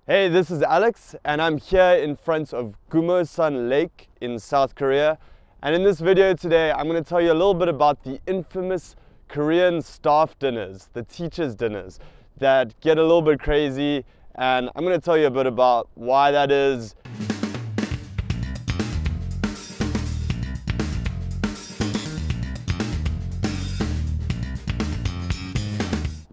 Hey, this is Alex and I'm here in front of Gumosan Lake in South Korea. And in this video today, I'm going to tell you a little bit about the infamous Korean staff dinners, the teachers' dinners that get a little bit crazy. And I'm going to tell you a bit about why that is.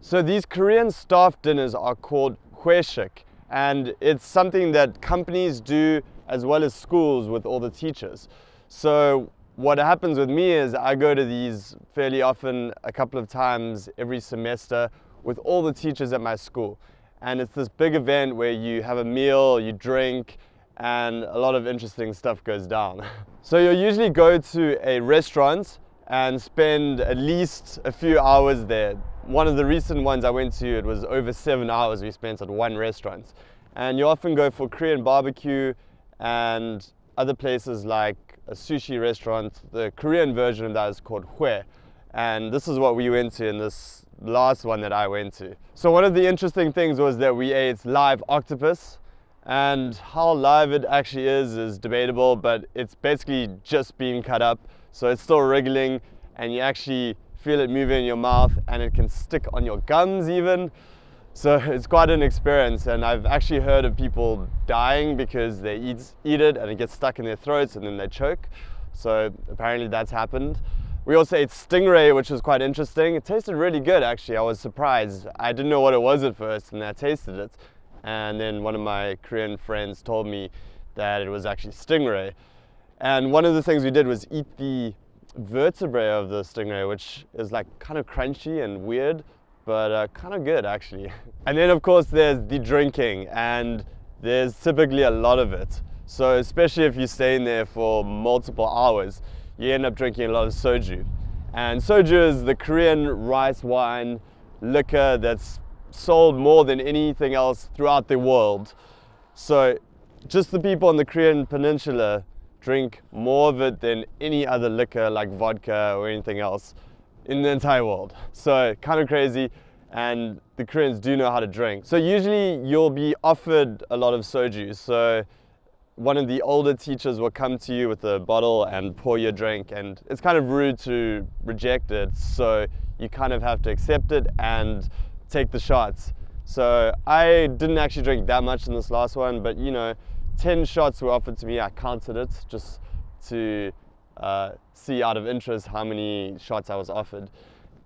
So these Korean staff dinners are called hwaeshik. And it's something that companies do as well as schools with all the teachers. So what happens with me is I go to these fairly often, a couple of times every semester with all the teachers at my school. And it's this big event where you have a meal, you drink, and a lot of interesting stuff goes down. So you'll usually go to a restaurant and spend at least a few hours there. One of the recent ones I went to, it was over 7 hours we spent at one restaurant. And you often go for Korean barbecue and other places like a sushi restaurant. The Korean version of that is called hue. And this is what we went to in this last one that I went to. So one of the interesting things was that we ate live octopus. And how live it actually is debatable, but it's basically just being cut up. So it's still wriggling and you actually feel it moving in your mouth and it can stick on your gums even. So it's quite an experience, and I've actually heard of people dying because they eat it and it gets stuck in their throats and then they choke. So apparently that's happened. We also ate stingray, which was quite interesting. It tasted really good actually. I was surprised. I didn't know what it was at first and I tasted it. And then one of my Korean friends told me that it was actually stingray. And one of the things we did was eat the vertebrae of the stingray, which is like kind of crunchy and weird, but kind of good actually. And then of course there's the drinking, and there's typically a lot of it. So especially if you stay in there for multiple hours, you end up drinking a lot of soju. And soju is the Korean rice wine liquor that's sold more than anything else throughout the world. So just the people in the Korean peninsula drink more of it than any other liquor like vodka or anything else in the entire world. So kind of crazy, and the Koreans do know how to drink. So usually you'll be offered a lot of soju. So one of the older teachers will come to you with a bottle and pour your drink, and it's kind of rude to reject it. So you kind of have to accept it and take the shots. So I didn't actually drink that much in this last one, but you know, 10 shots were offered to me. I counted it just to see out of interest how many shots I was offered.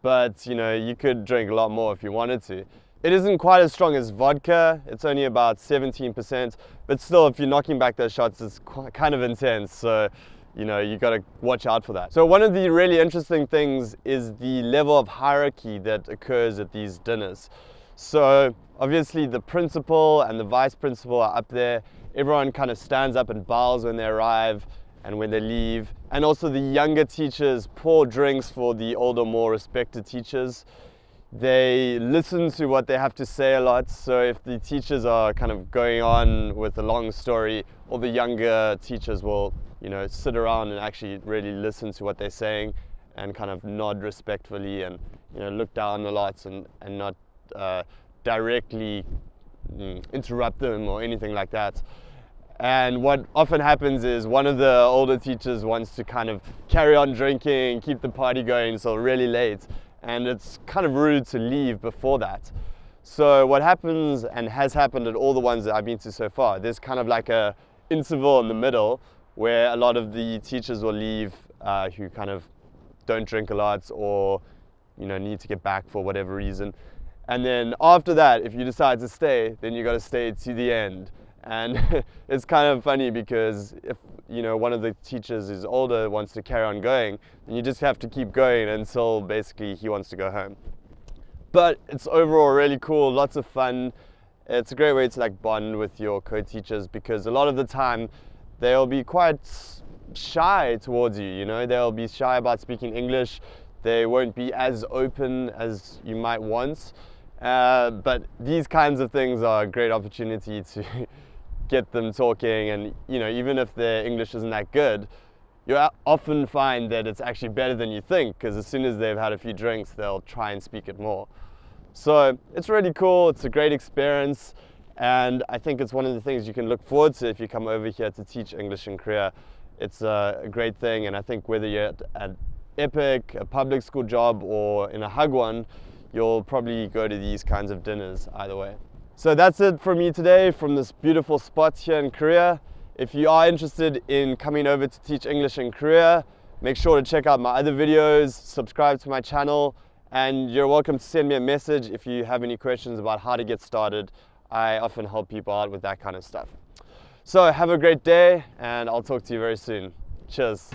But you know, you could drink a lot more if you wanted to. It isn't quite as strong as vodka. It's only about 17%, but still, if you're knocking back those shots, it's kind of intense. So you know, you got to watch out for that. So one of the really interesting things is the level of hierarchy that occurs at these dinners. So obviously the principal and the vice principal are up there. Everyone kind of stands up and bows when they arrive and when they leave. And also the younger teachers pour drinks for the older, more respected teachers. They listen to what they have to say a lot. So if the teachers are kind of going on with a long story, all the younger teachers will, you know, sit around and actually really listen to what they're saying and kind of nod respectfully and, you know, look down a lot and not directly interrupt them or anything like that. And what often happens is one of the older teachers wants to kind of carry on drinking, keep the party going until really late, and it's kind of rude to leave before that. So what happens, and has happened at all the ones that I've been to so far, there's kind of like a interval in the middle where a lot of the teachers will leave who kind of don't drink a lot or, you know, need to get back for whatever reason. And then after that, if you decide to stay, then you got to stay to the end. And it's kind of funny because if, you know, one of the teachers who's older wants to carry on going, then you just have to keep going until basically he wants to go home. But it's overall really cool, lots of fun. It's a great way to like bond with your co-teachers because a lot of the time they'll be quite shy towards you, you know, they'll be shy about speaking English. They won't be as open as you might want. But these kinds of things are a great opportunity to get them talking, and you know, even if their English isn't that good, you often find that it's actually better than you think, because as soon as they've had a few drinks, they'll try and speak it more. So it's really cool, it's a great experience, And I think it's one of the things you can look forward to if you come over here to teach English in Korea. It's a great thing, and I think whether you're at Epic, a public school job, or in a hagwon, you'll probably go to these kinds of dinners either way. So that's it for me today from this beautiful spot here in Korea. If you are interested in coming over to teach English in Korea, make sure to check out my other videos, subscribe to my channel, and you're welcome to send me a message if you have any questions about how to get started. I often help people out with that kind of stuff. So have a great day, and I'll talk to you very soon. Cheers.